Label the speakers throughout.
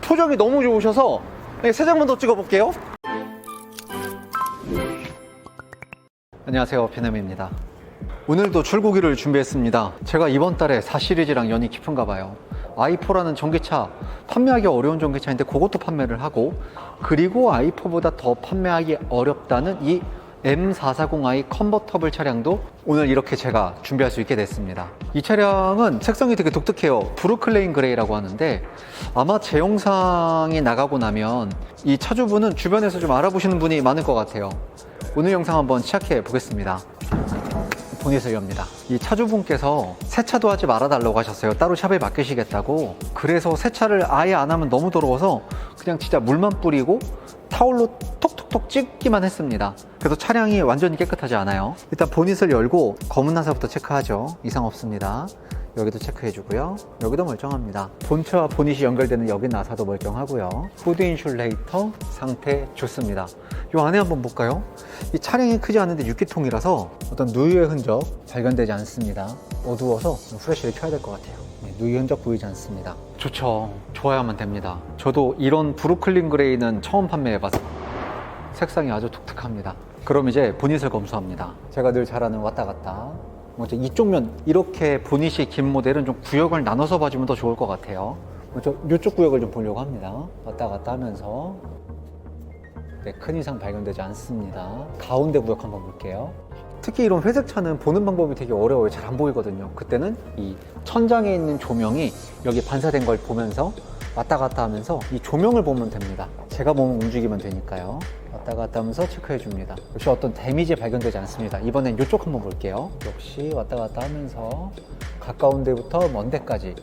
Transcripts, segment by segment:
Speaker 1: 표정이 너무 좋으셔서 3장만 더 찍어볼게요. 안녕하세요, 비남입니다. 오늘도 출고기를 준비했습니다. 제가 이번 달에 4 시리즈랑 연이 깊은가 봐요. i4라는 전기차, 판매하기 어려운 전기차인데 그것도 판매를 하고, 그리고 i4보다 더 판매하기 어렵다는 이 M440i 컨버터블 차량도 오늘 이렇게 제가 준비할 수 있게 됐습니다. 이 차량은 색상이 되게 독특해요. 브루클레인 그레이라고 하는데, 아마 제 영상이 나가고 나면 이 차주분은 주변에서 좀 알아보시는 분이 많을 것 같아요. 오늘 영상 한번 시작해 보겠습니다. 보닛을 엽니다. 이 차주분께서 세차도 하지 말아달라고 하셨어요. 따로 샵에 맡기시겠다고. 그래서 세차를 아예 안 하면 너무 더러워서 그냥 진짜 물만 뿌리고 타올로 톡톡톡 찍기만 했습니다. 그래서 차량이 완전히 깨끗하지 않아요. 일단 보닛을 열고 검은 나사부터 체크하죠. 이상 없습니다. 여기도 체크해주고요. 여기도 멀쩡합니다. 본체와 보닛이 연결되는 여기 나사도 멀쩡하고요. 후드 인슐레이터 상태 좋습니다. 이 안에 한번 볼까요? 이 차량이 크지 않은데 6기통이라서 어떤 누유의 흔적 발견되지 않습니다. 어두워서 후레쉬를 켜야 될 것 같아요. 누유 흔적 보이지 않습니다. 좋죠. 좋아야만 됩니다. 저도 이런 브루클린 그레이는 처음 판매해봐서 색상이 아주 독특합니다. 그럼 이제 보닛을 검수합니다. 제가 늘 잘하는 왔다 갔다. 먼저 이쪽 면, 이렇게 보닛이 긴 모델은 좀 구역을 나눠서 봐주면 더 좋을 것 같아요. 먼저 이쪽 구역을 좀 보려고 합니다. 왔다 갔다 하면서 큰 이상 발견되지 않습니다. 가운데 구역 한번 볼게요. 특히 이런 회색 차는 보는 방법이 되게 어려워요. 잘 안 보이거든요. 그때는 이 천장에 있는 조명이 여기 반사된 걸 보면서 왔다 갔다 하면서 이 조명을 보면 됩니다. 제가 몸을 움직이면 되니까요. 왔다 갔다 하면서 체크해 줍니다. 역시 어떤 데미지 발견되지 않습니다. 이번엔 이쪽 한번 볼게요. 역시 왔다 갔다 하면서 가까운 데부터 먼 데까지,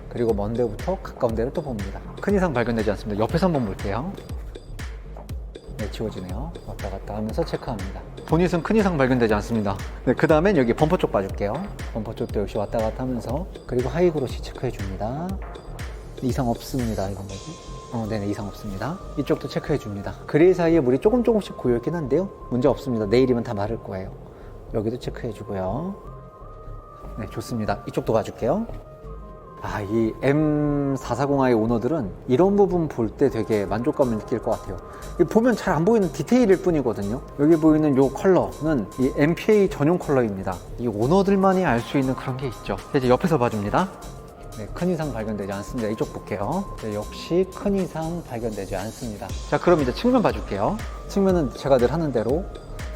Speaker 1: 그리고 먼 데부터 가까운 데를 또 봅니다. 큰 이상 발견되지 않습니다. 옆에서 한번 볼게요. 네, 지워지네요. 왔다 갔다 하면서 체크합니다. 보닛은 큰 이상 발견되지 않습니다. 네, 그 다음엔 여기 범퍼 쪽 봐줄게요. 범퍼 쪽도 역시 왔다 갔다 하면서, 그리고 하이그로시 체크해 줍니다. 이상 없습니다. 이건 뭐지? 네네, 이상 없습니다. 이쪽도 체크해 줍니다. 그레이 사이에 물이 조금씩 고여있긴 한데요, 문제 없습니다. 내일이면 다 마를 거예요. 여기도 체크해 주고요. 네, 좋습니다. 이쪽도 봐줄게요. 이 M440i 오너들은 이런 부분 볼 때 되게 만족감을 느낄 것 같아요. 보면 잘 안 보이는 디테일일 뿐이거든요. 여기 보이는 이 컬러는 이 MPA 전용 컬러입니다. 이 오너들만이 알 수 있는 그런 게 있죠. 이제 옆에서 봐줍니다. 네, 큰 이상 발견되지 않습니다. 이쪽 볼게요. 네, 역시 큰 이상 발견되지 않습니다. 자, 그럼 이제 측면 봐줄게요. 측면은 제가 늘 하는 대로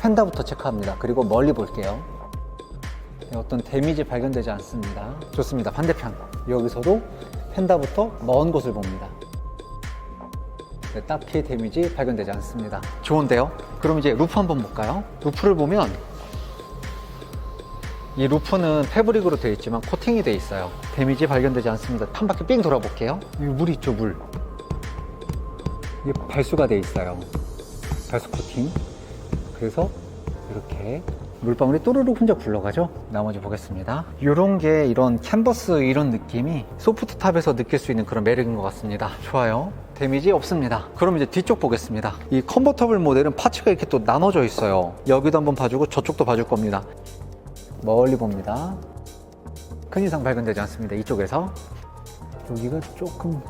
Speaker 1: 펜다부터 체크합니다. 그리고 멀리 볼게요. 네, 어떤 데미지 발견되지 않습니다. 좋습니다. 반대편. 여기서도 펜다부터 먼 곳을 봅니다. 네, 딱히 데미지 발견되지 않습니다. 좋은데요? 그럼 이제 루프 한번 볼까요? 루프를 보면 이 루프는 패브릭으로 되어 있지만 코팅이 되어 있어요. 데미지 발견되지 않습니다. 한 바퀴 삥 돌아볼게요. 여기 물 있죠, 물. 이게 발수가 되어 있어요. 발수 코팅. 그래서 이렇게 물방울이 또르륵 혼자 굴러가죠. 나머지 보겠습니다. 이런 게 이런 캔버스 이런 느낌이 소프트탑에서 느낄 수 있는 그런 매력인 것 같습니다. 좋아요. 데미지 없습니다. 그럼 이제 뒤쪽 보겠습니다. 이 컨버터블 모델은 파츠가 이렇게 또 나눠져 있어요. 여기도 한번 봐주고 저쪽도 봐줄 겁니다. 멀리 봅니다. 큰 이상 발견되지 않습니다. 이쪽에서. 여기가 조금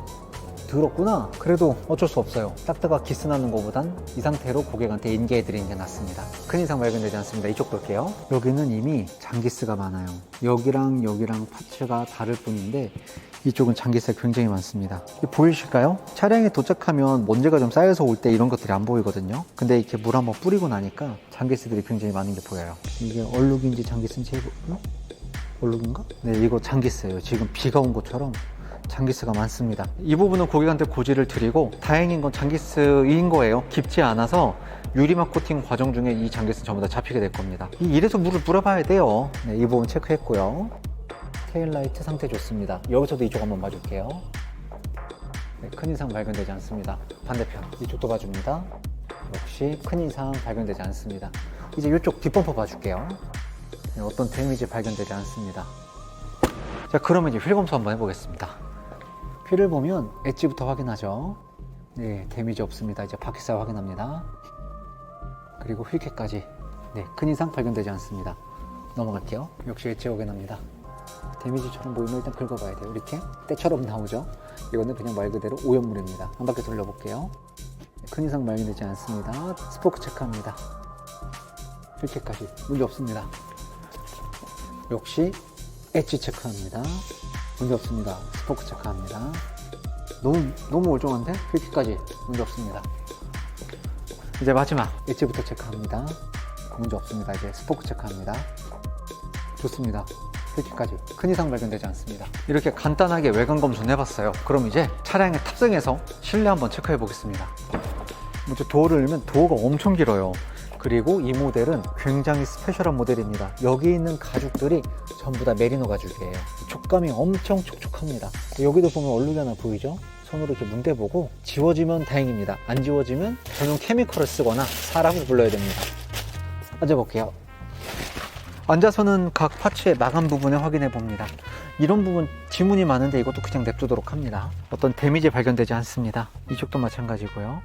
Speaker 1: 더럽구나. 그래도 어쩔 수 없어요. 딱트가 기스나는 것보단 이 상태로 고객한테 인계해 드리는 게 낫습니다. 큰 이상 발견되지 않습니다. 이쪽 볼게요. 여기는 이미 장기스가 많아요. 여기랑 파츠가 다를 뿐인데 이쪽은 장기스가 굉장히 많습니다. 보이실까요? 차량에 도착하면 먼지가 좀 쌓여서 올 때 이런 것들이 안 보이거든요. 근데 이렇게 물 한번 뿌리고 나니까 장기스들이 굉장히 많은 게 보여요. 이게 얼룩인지 장기스인지 얼룩인가? 네, 이거 장기스예요. 지금 비가 온 것처럼 장기스가 많습니다. 이 부분은 고객한테 고지를 드리고, 다행인 건 장기스인 거예요. 깊지 않아서 유리막 코팅 과정 중에 이 장기스 전부 다 잡히게 될 겁니다. 이래서 물을 뿌려봐야 돼요. 네, 이 부분 체크했고요. 테일라이트 상태 좋습니다. 여기서도 이쪽 한번 봐줄게요. 네, 큰 이상 발견되지 않습니다. 반대편 이쪽도 봐줍니다. 역시 큰 이상 발견되지 않습니다. 이제 이쪽 뒷범퍼 봐줄게요. 네, 어떤 데미지 발견되지 않습니다. 자, 그러면 이제 휠 검수 한번 해보겠습니다. 휠을 보면 엣지부터 확인하죠. 네, 데미지 없습니다. 이제 바퀴살 확인합니다. 그리고 휠캡까지 네, 큰 이상 발견되지 않습니다. 넘어갈게요. 역시 엣지 확인합니다. 데미지처럼 보이면 일단 긁어봐야 돼요. 이렇게 때처럼 나오죠. 이거는 그냥 말 그대로 오염물입니다. 한 바퀴 돌려볼게요. 큰 이상 발견되지 않습니다. 스포크 체크합니다. 이렇게까지 문제 없습니다. 역시 엣지 체크합니다. 문제 없습니다. 스포크 체크합니다. 너무 멀쩡한데? 이렇게까지 문제 없습니다. 이제 마지막 엣지부터 체크합니다. 문제 없습니다. 이제 스포크 체크합니다. 좋습니다. 이렇게까지 큰 이상 발견되지 않습니다. 이렇게 간단하게 외관 검수는 해봤어요. 그럼 이제 차량에 탑승해서 실내 한번 체크해 보겠습니다. 먼저 도어를 열면 도어가 엄청 길어요. 그리고 이 모델은 굉장히 스페셜한 모델입니다. 여기 있는 가죽들이 전부 다 메리노 가죽이에요. 촉감이 엄청 촉촉합니다. 여기도 보면 얼룩이 하나 보이죠? 손으로 이렇게 문대보고 지워지면 다행입니다. 안 지워지면 전용 케미컬을 쓰거나 사람을 불러야 됩니다. 앉아볼게요. 앉아서는 각 파츠의 마감 부분을 확인해 봅니다. 이런 부분 지문이 많은데 이것도 그냥 냅두도록 합니다. 어떤 데미지 발견되지 않습니다. 이쪽도 마찬가지고요.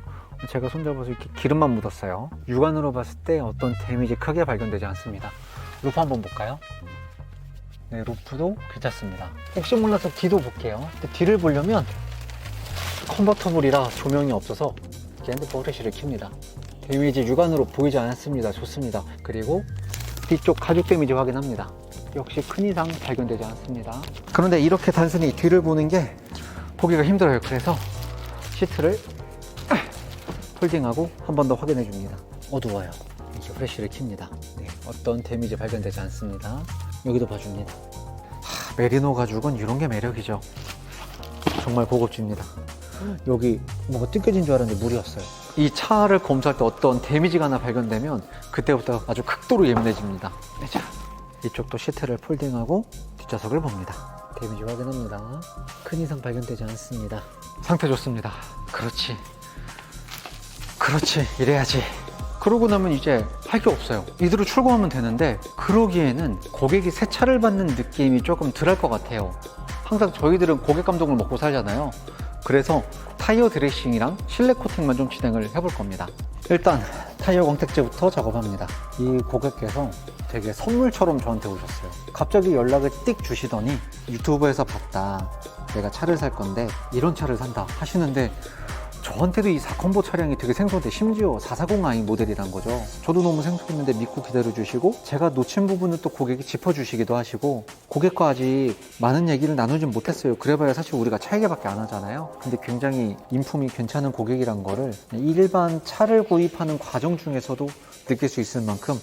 Speaker 1: 제가 손잡아서 이렇게 기름만 묻었어요. 육안으로 봤을 때 어떤 데미지 크게 발견되지 않습니다. 루프 한번 볼까요? 네, 루프도 괜찮습니다. 혹시 몰라서 뒤도 볼게요. 뒤를 보려면 컨버터블이라 조명이 없어서 핸드폰 후레쉬를 켭니다. 데미지 육안으로 보이지 않습니다. 좋습니다. 그리고 뒤쪽 가죽 데미지 확인합니다. 역시 큰 이상 발견되지 않습니다. 그런데 이렇게 단순히 뒤를 보는 게 보기가 힘들어요. 그래서 시트를 폴딩하고 한 번 더 확인해 줍니다. 어두워요. 이렇게 후레쉬를 켭니다. 네, 어떤 데미지 발견되지 않습니다. 여기도 봐줍니다. 메리노 가죽은 이런 게 매력이죠. 정말 고급집니다. 여기 뭔가 뜯겨진 줄 알았는데 물이었어요. 이 차를 검수할 때 어떤 데미지가 하나 발견되면 그때부터 아주 극도로 예민해집니다. 자, 이쪽도 시트를 폴딩하고 뒷좌석을 봅니다. 데미지 확인합니다. 큰 이상 발견되지 않습니다. 상태 좋습니다. 그렇지, 이래야지. 그러고 나면 이제 할 게 없어요. 이대로 출고하면 되는데, 그러기에는 고객이 새 차를 받는 느낌이 조금 덜할 것 같아요. 항상 저희들은 고객 감동을 먹고 살잖아요. 그래서 타이어 드레싱이랑 실내 코팅만 좀 진행을 해볼 겁니다. 일단 타이어 광택제부터 작업합니다. 이 고객께서 되게 선물처럼 저한테 오셨어요. 갑자기 연락을 띡 주시더니 유튜브에서 봤다, 내가 차를 살 건데 이런 차를 산다 하시는데, 저한테도 이 4컴보 차량이 되게 생소한데 심지어 440i 모델이란 거죠. 저도 너무 생소했는데 믿고 기다려주시고, 제가 놓친 부분을 또 고객이 짚어주시기도 하시고, 고객과 아직 많은 얘기를 나누진 못했어요. 그래봐야 사실 우리가 차 얘기밖에 안 하잖아요. 근데 굉장히 인품이 괜찮은 고객이란 거를 일반 차를 구입하는 과정 중에서도 느낄 수 있을 만큼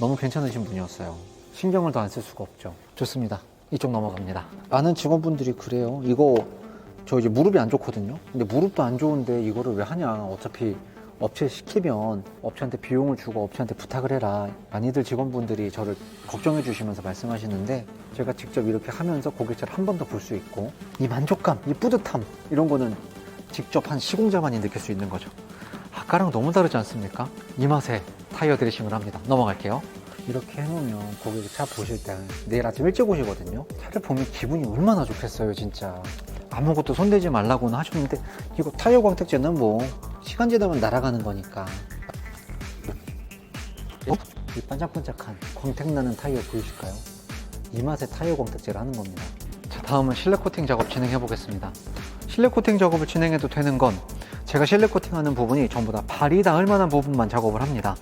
Speaker 1: 너무 괜찮으신 분이었어요. 신경을 더 안 쓸 수가 없죠. 좋습니다. 이쪽 넘어갑니다. 아는 직원분들이 그래요. 이거 저 이제 무릎이 안 좋거든요. 근데 무릎도 안 좋은데 이거를 왜 하냐, 어차피 업체에 시키면 업체한테 비용을 주고 업체한테 부탁을 해라. 많이들 직원분들이 저를 걱정해 주시면서 말씀하시는데, 제가 직접 이렇게 하면서 고객차를 한 번 더 볼 수 있고, 이 만족감, 이 뿌듯함, 이런 거는 직접 한 시공자만이 느낄 수 있는 거죠. 아까랑 너무 다르지 않습니까? 이 맛에 타이어 드레싱을 합니다. 넘어갈게요. 이렇게 해놓으면 고객이 차 보실 때 내일 아침 일찍 오시거든요. 차를 보면 기분이 얼마나 좋겠어요, 진짜. 아무것도 손대지 말라고는 하셨는데, 이거 타이어 광택제는 뭐 시간 지나면 날아가는 거니까. 이 반짝반짝한 광택나는 타이어 보이실까요? 이 맛에 타이어 광택제를 하는 겁니다. 자, 다음은 실내 코팅 작업 진행해 보겠습니다. 실내 코팅 작업을 진행해도 되는 건, 제가 실내 코팅하는 부분이 전부 다 발이 닿을 만한 부분만 작업을 합니다.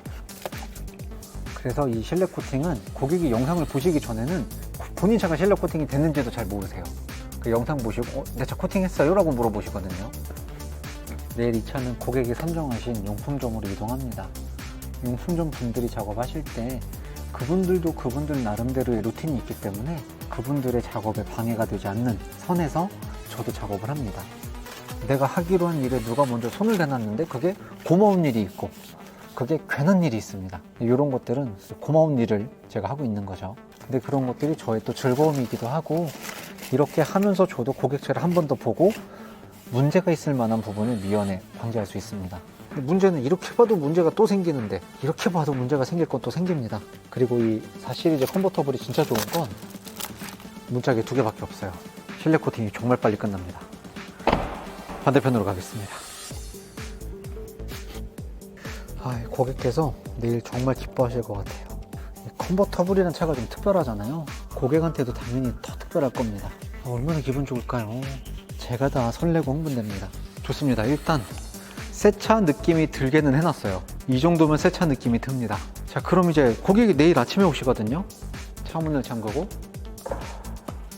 Speaker 1: 그래서 이 실내 코팅은 고객이 영상을 보시기 전에는 본인 차가 실내 코팅이 됐는지도 잘 모르세요. 그 영상 보시고 내 차 코팅했어요? 라고 물어보시거든요. 내일 이 차는 고객이 선정하신 용품점으로 이동합니다. 용품점 분들이 작업하실 때 그분들도 그분들 나름대로의 루틴이 있기 때문에 그분들의 작업에 방해가 되지 않는 선에서 저도 작업을 합니다. 내가 하기로 한 일에 누가 먼저 손을 대놨는데 그게 고마운 일이 있고, 그게 괜한 일이 있습니다. 이런 것들은 고마운 일을 제가 하고 있는 거죠. 근데 그런 것들이 저의 또 즐거움이기도 하고, 이렇게 하면서 저도 고객차를 한 번 더 보고 문제가 있을 만한 부분을 미연에 방지할 수 있습니다. 근데 문제는 이렇게 봐도 문제가 또 생기는데, 이렇게 봐도 문제가 생길 건 또 생깁니다. 그리고 이 4시리즈 컨버터블이 진짜 좋은 건 문짝이 2개밖에 없어요. 실내 코팅이 정말 빨리 끝납니다. 반대편으로 가겠습니다. 고객께서 내일 정말 기뻐하실 것 같아요. 컨버터블이라는 차가 좀 특별하잖아요. 고객한테도 당연히 더 특별할 겁니다. 얼마나 기분 좋을까요? 제가 다 설레고 흥분됩니다. 좋습니다. 일단 새 차 느낌이 들게는 해놨어요. 이 정도면 새 차 느낌이 듭니다. 자, 그럼 이제 고객이 내일 아침에 오시거든요. 차 문을 잠그고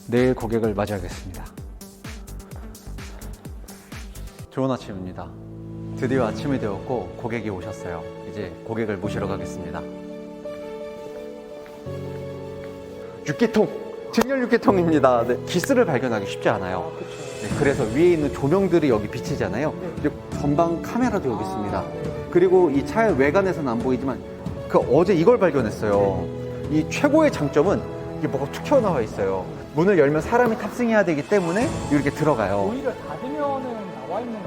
Speaker 1: 내일 고객을 맞이하겠습니다. 좋은 아침입니다. 드디어 아침이 되었고 고객이 오셨어요. 이제 고객을 모시러 가겠습니다. 육기통! 직렬 육기통입니다. 네, 기스를 발견하기 쉽지 않아요. 네, 그래서 위에 있는 조명들이 여기 비치잖아요. 그리고 전방 카메라도 여기 있습니다. 그리고 이 차의 외관에서는 안 보이지만 어제 이걸 발견했어요. 이 최고의 장점은 이게 뭐가 툭 튀어나와 있어요. 문을 열면 사람이 탑승해야 되기 때문에 이렇게 들어가요.
Speaker 2: 오히려 닫으면은 나와 있는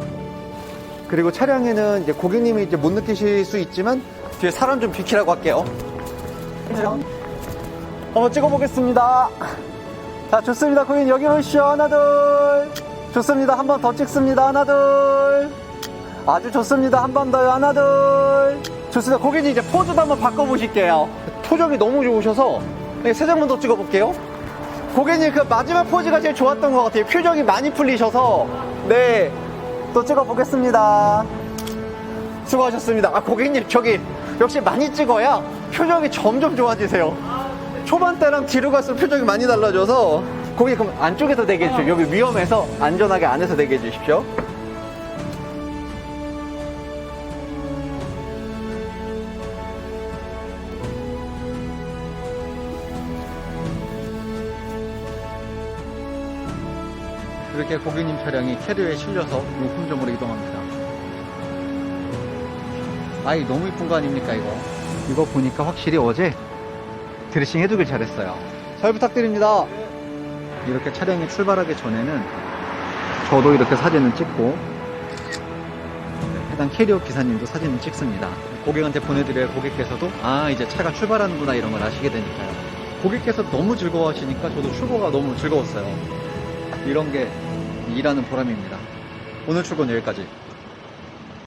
Speaker 1: 그리고 차량에는 이제 고객님이 이제 못 느끼실 수 있지만 뒤에 사람 좀 비키라고 할게요. 한번 찍어보겠습니다. 자, 좋습니다. 고객님 여기 보시죠. 하나, 둘. 좋습니다. 한 번 더 찍습니다. 하나, 둘. 아주 좋습니다. 한 번 더요. 하나, 둘. 좋습니다. 고객님 이제 포즈도 한번 바꿔보실게요. 표정이 너무 좋으셔서 세 장만 더 찍어볼게요. 고객님 그 마지막 포즈가 제일 좋았던 것 같아요. 표정이 많이 풀리셔서. 네. 또 찍어보겠습니다. 수고하셨습니다. 아, 고객님 저기 역시 많이 찍어야 표정이 점점 좋아지세요. 초반 때랑 뒤로 갈수록 표정이 많이 달라져서 고객님 그럼 안쪽에서 대기해 주십시오. 여기 위험해서 안전하게 안에서 대기해 주십시오. 이렇게 고객님 차량이 캐리어에 실려서 용품점으로 이동합니다. 아이 너무 이쁜 거 아닙니까 이거? 이거 보니까 확실히 어제 드레싱 해두길 잘했어요. 잘 부탁드립니다. 이렇게 차량이 출발하기 전에는 저도 이렇게 사진을 찍고 해당 캐리어 기사님도 사진을 찍습니다. 고객한테 보내드려야 고객께서도 아 이제 차가 출발하는구나 이런 걸 아시게 되니까요. 고객께서 너무 즐거워하시니까 저도 출고가 너무 즐거웠어요. 이런 게 일하는 보람입니다. 오늘 출고는 여기까지.